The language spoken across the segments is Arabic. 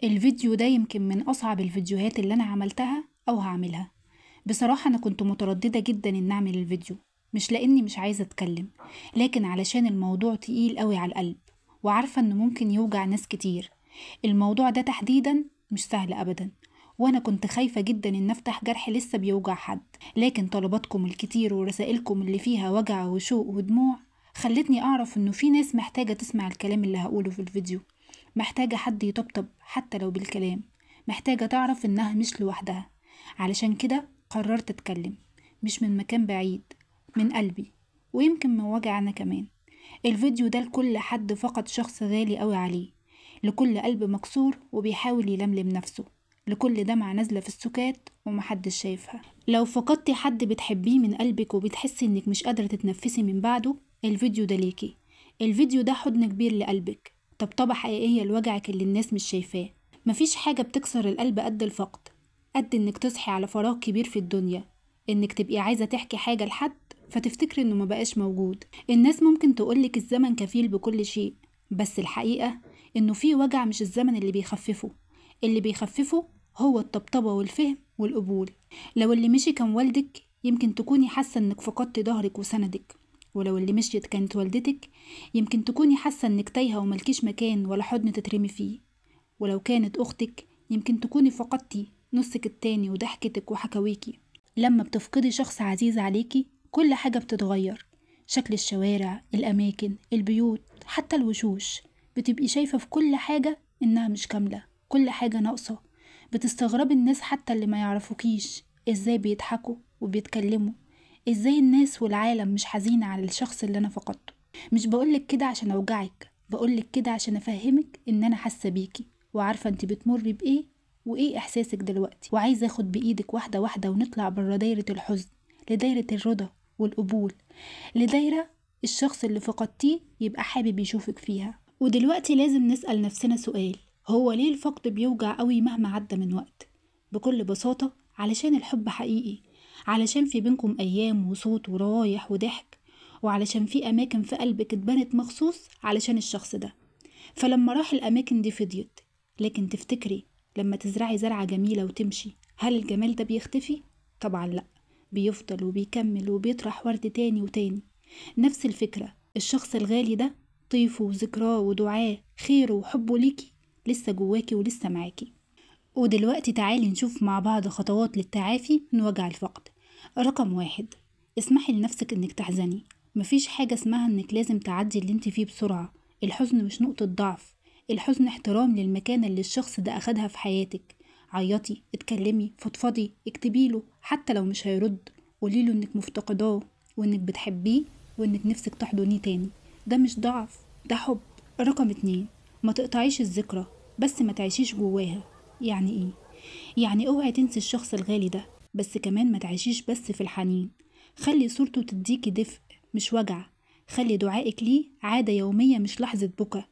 الفيديو ده يمكن من أصعب الفيديوهات اللي أنا عملتها أو هعملها. بصراحة أنا كنت مترددة جدا إن أعمل الفيديو، مش لأني مش عايزة أتكلم، لكن علشان الموضوع تقيل قوي على القلب، وعارفة إنه ممكن يوجع ناس كتير. الموضوع ده تحديدا مش سهل أبدا، وأنا كنت خايفة جدا إن أفتح جرح لسه بيوجع حد، لكن طلباتكم الكتير ورسائلكم اللي فيها وجع وشوق ودموع خلتني أعرف إنه في ناس محتاجة تسمع الكلام اللي هقوله في الفيديو، محتاجة حد يطبطب حتى لو بالكلام، محتاجة تعرف إنها مش لوحدها. علشان كده قررت أتكلم، مش من مكان بعيد، من قلبي، ويمكن من وجع أنا كمان. الفيديو ده لكل حد فقد شخص غالي قوي عليه، لكل قلب مكسور وبيحاول يلملم نفسه، لكل دمعة نازلة في السكات ومحدش شايفها. لو فقدتي حد بتحبيه من قلبك وبتحسي إنك مش قادرة تتنفسي من بعده، الفيديو ده ليكي. الفيديو ده حضن كبير لقلبك، طبطبة حقيقية لوجعك اللي الناس مش شايفاه. مفيش حاجة بتكسر القلب قد الفقد، قد إنك تصحي على فراغ كبير في الدنيا، إنك تبقي عايزة تحكي حاجة لحد فتفتكري إنه مبقاش موجود. الناس ممكن تقولك الزمن كفيل بكل شيء، بس الحقيقة إنه في وجع مش الزمن اللي بيخففه، اللي بيخففه هو الطبطبة والفهم والقبول. لو اللي مشي كان والدك يمكن تكوني حاسة إنك فقدتي ظهرك وسندك، ولو اللي مشيت كانت والدتك يمكن تكوني حاسة إنك تايهة وملكيش مكان ولا حضن تترمي فيه، ولو كانت أختك يمكن تكوني فقدتي نصك التاني وضحكتك وحكاويكي. لما بتفقدي شخص عزيز عليكي كل حاجة بتتغير، شكل الشوارع، الأماكن، البيوت، حتى الوشوش. بتبقي شايفة في كل حاجة إنها مش كاملة، كل حاجة ناقصة. بتستغربي الناس حتى اللي ما يعرفوكيش إزاي بيضحكوا وبيتكلموا، إزاي الناس والعالم مش حزينة على الشخص اللي أنا فقدته. مش بقولك كده عشان أوجعك، بقولك كده عشان أفهمك إن أنا حاسة بيكي وعارفة انت بتمري بإيه وإيه إحساسك دلوقتي، وعايزة أخد بإيدك واحدة واحدة ونطلع برا دايرة الحزن لدايرة الرضا والقبول، لدايرة الشخص اللي فقدتيه يبقى حابب يشوفك فيها. ودلوقتي لازم نسأل نفسنا سؤال: هو ليه الفقد بيوجع قوي مهما عدى من وقت؟ بكل بساطة علشان الحب حقيقي، علشان في بينكم أيام وصوت ورايح وضحك، وعلشان في أماكن في قلبك اتبنت مخصوص علشان الشخص ده. فلما راح الأماكن دي فضيت. لكن تفتكري لما تزرعي زرعة جميلة وتمشي، هل الجمال ده بيختفي؟ طبعا لأ، بيفضل وبيكمل وبيطرح ورد تاني وتاني. نفس الفكرة، الشخص الغالي ده طيفه وذكراه ودعاه خيره وحبه ليكي لسه جواكي ولسه معاكي. ودلوقتي تعالي نشوف مع بعض خطوات للتعافي من وجع الفقد. رقم 1: اسمحي لنفسك انك تحزني. مفيش حاجة اسمها انك لازم تعدي اللي انت فيه بسرعة. الحزن مش نقطة ضعف، الحزن احترام للمكانة اللي الشخص ده اخدها في حياتك. عيطي، اتكلمي، فضفضي، اكتبيله حتى لو مش هيرد، قوليله انك مفتقداه وانك بتحبيه وانك نفسك تحضنيه تاني. ده مش ضعف، ده حب. رقم 2: ما تقطعيش الذكرى، بس ما تعيشيش جواها. يعني ايه؟ يعني اوعي تنسي الشخص الغالي ده، بس كمان ما تعيشيش بس في الحنين. خلي صورته تديكي دفء مش وجع، خلي دعائك ليه عادة يومية مش لحظة بكا.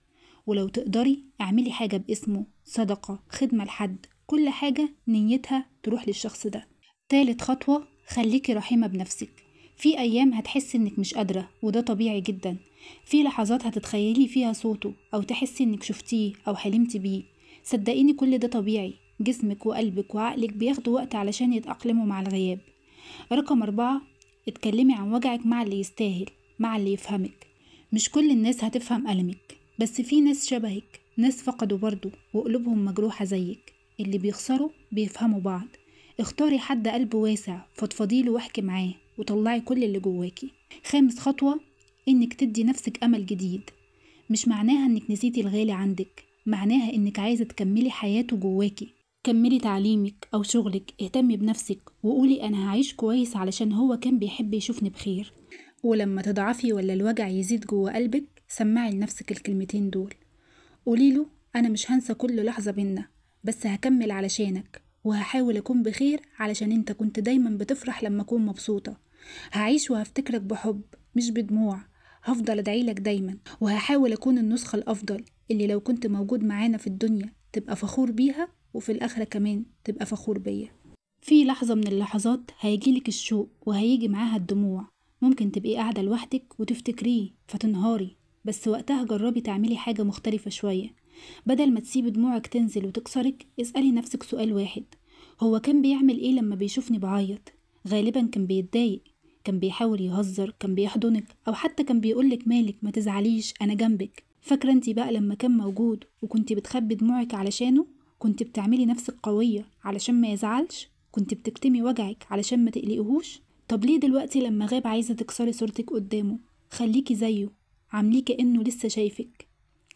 ولو تقدري اعملي حاجة باسمه، صدقة، خدمة لحد، كل حاجة نيتها تروح للشخص ده. تالت خطوة: خليكي رحيمة بنفسك. في أيام هتحسي إنك مش قادرة وده طبيعي جدا، في لحظات هتتخيلي فيها صوته أو تحسي إنك شفتيه أو حلمتي بيه. صدقيني كل ده طبيعي، جسمك وقلبك وعقلك بياخدوا وقت علشان يتأقلموا مع الغياب. رقم 4: اتكلمي عن وجعك مع اللي يستاهل، مع اللي يفهمك. مش كل الناس هتفهم ألمك، بس في ناس شبهك، ناس فقدوا برضو وقلوبهم مجروحة زيك. اللي بيخسروا بيفهموا بعض. اختاري حد قلبه واسع، فضفضيله واحكي معاه وطلعي كل اللي جواكي. خامس خطوة: انك تدي نفسك امل جديد. مش معناها انك نسيتي الغالي عندك، معناها انك عايزة تكملي حياته جواكي. كملي تعليمك او شغلك، اهتمي بنفسك وقولي انا هعيش كويس علشان هو كان بيحب يشوفني بخير. ولما تضعفي ولا الوجع يزيد جوا قلبك، سمعي لنفسك الكلمتين دول. قوليله انا مش هنسى كل لحظة بينا، بس هكمل علشانك وهحاول اكون بخير علشان انت كنت دايما بتفرح لما اكون مبسوطة. هعيش وهفتكرك بحب مش بدموع، هفضل ادعيلك دايما وهحاول اكون النسخة الافضل اللي لو كنت موجود معانا في الدنيا تبقى فخور بيها، وفي الاخرة كمان تبقى فخور بيا. في لحظة من اللحظات هيجيلك الشوق وهيجي معاها الدموع، ممكن تبقي قاعدة لوحدك وتفتكريه فتنهاري، بس وقتها جربي تعملي حاجة مختلفة شوية. بدل ما تسيب دموعك تنزل وتكسرك، اسألي نفسك سؤال واحد: هو كان بيعمل ايه لما بيشوفني بعيط؟ غالبا كان بيتضايق، كان بيحاول يهزر، كان بيحضنك، او حتى كان بيقولك مالك ما تزعليش انا جنبك. فاكرة انتي بقى لما كان موجود وكنتي بتخبي دموعك علشانه؟ كنت بتعملي نفسك قوية علشان ما يزعلش؟ كنت بتكتمي وجعك علشان ما تقلقهوش؟ طب ليه دلوقتي لما غاب عايزة تكسري صورتك قدامه؟ خليكي زيه، عامليه كأنه لسه شايفك.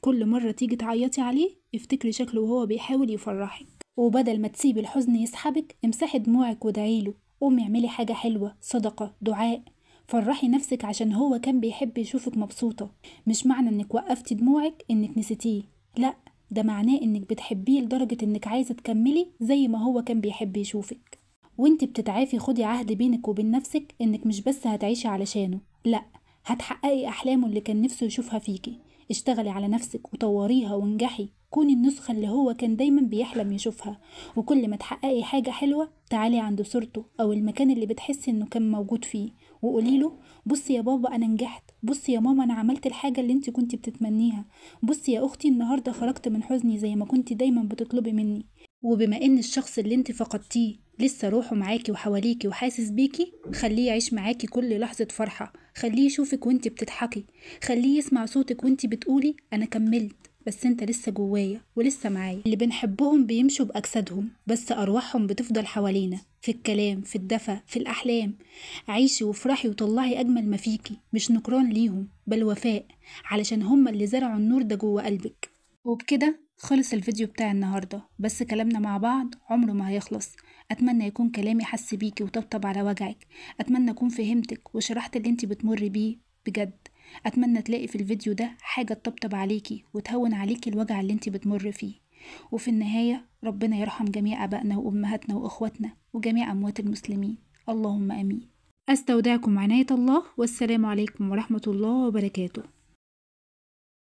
كل مرة تيجي تعيطي عليه افتكري شكله وهو بيحاول يفرحك، وبدل ما تسيبي الحزن يسحبك امسحي دموعك وادعيله. قومي اعملي حاجة حلوة، صدقة، دعاء، فرحي نفسك عشان هو كان بيحب يشوفك مبسوطة. مش معنى انك وقفتي دموعك انك نسيتيه، لا، ده معناه انك بتحبيه لدرجة انك عايزة تكملي زي ما هو كان بيحب يشوفك. وانت بتتعافي خدي عهد بينك وبين نفسك انك مش بس هتعيشي علشانه، لا، هتحققي احلامه اللي كان نفسه يشوفها فيكي. اشتغلي على نفسك وطوريها وانجحي، كوني النسخة اللي هو كان دايما بيحلم يشوفها. وكل ما تحققي حاجة حلوة تعالي عند صورته أو المكان اللي بتحسي إنه كان موجود فيه وقوليله: بصي يا بابا أنا نجحت، بصي يا ماما أنا عملت الحاجة اللي انت كنت بتتمنيها، بصي يا أختي النهاردة خرجت من حزني زي ما كنت دايما بتطلبي مني. وبما إن الشخص اللي انت فقدتيه لسه روحه معاكي وحواليكي وحاسس بيكي، خليه يعيش معاكي كل لحظة فرحة، خليه يشوفك وانت بتضحكي، خليه يسمع صوتك وانت بتقولي أنا كملت، بس انت لسه جوايا ولسه معايا. اللي بنحبهم بيمشوا بأجسادهم بس أرواحهم بتفضل حوالينا، في الكلام، في الدفى، في الأحلام. عيشي وافرحي وطلعي أجمل ما فيكي، مش نكران ليهم بل وفاء، علشان هما اللي زرعوا النور ده جوا قلبك. وبكده خلص الفيديو بتاع النهاردة، بس كلامنا مع بعض عمره ما هيخلص. أتمنى يكون كلامي حس بيكي وطبطب على وجعك، أتمنى أكون فهمتك وشرحت اللي انتي بتمر بيه بجد. أتمنى تلاقي في الفيديو ده حاجة تطبطب عليكي وتهون عليكي الوجع اللي انتي بتمر فيه. وفي النهاية ربنا يرحم جميع أبائنا وأمهاتنا وأخواتنا وجميع أموات المسلمين، اللهم آمين. أستودعكم عناية الله، والسلام عليكم ورحمة الله وبركاته.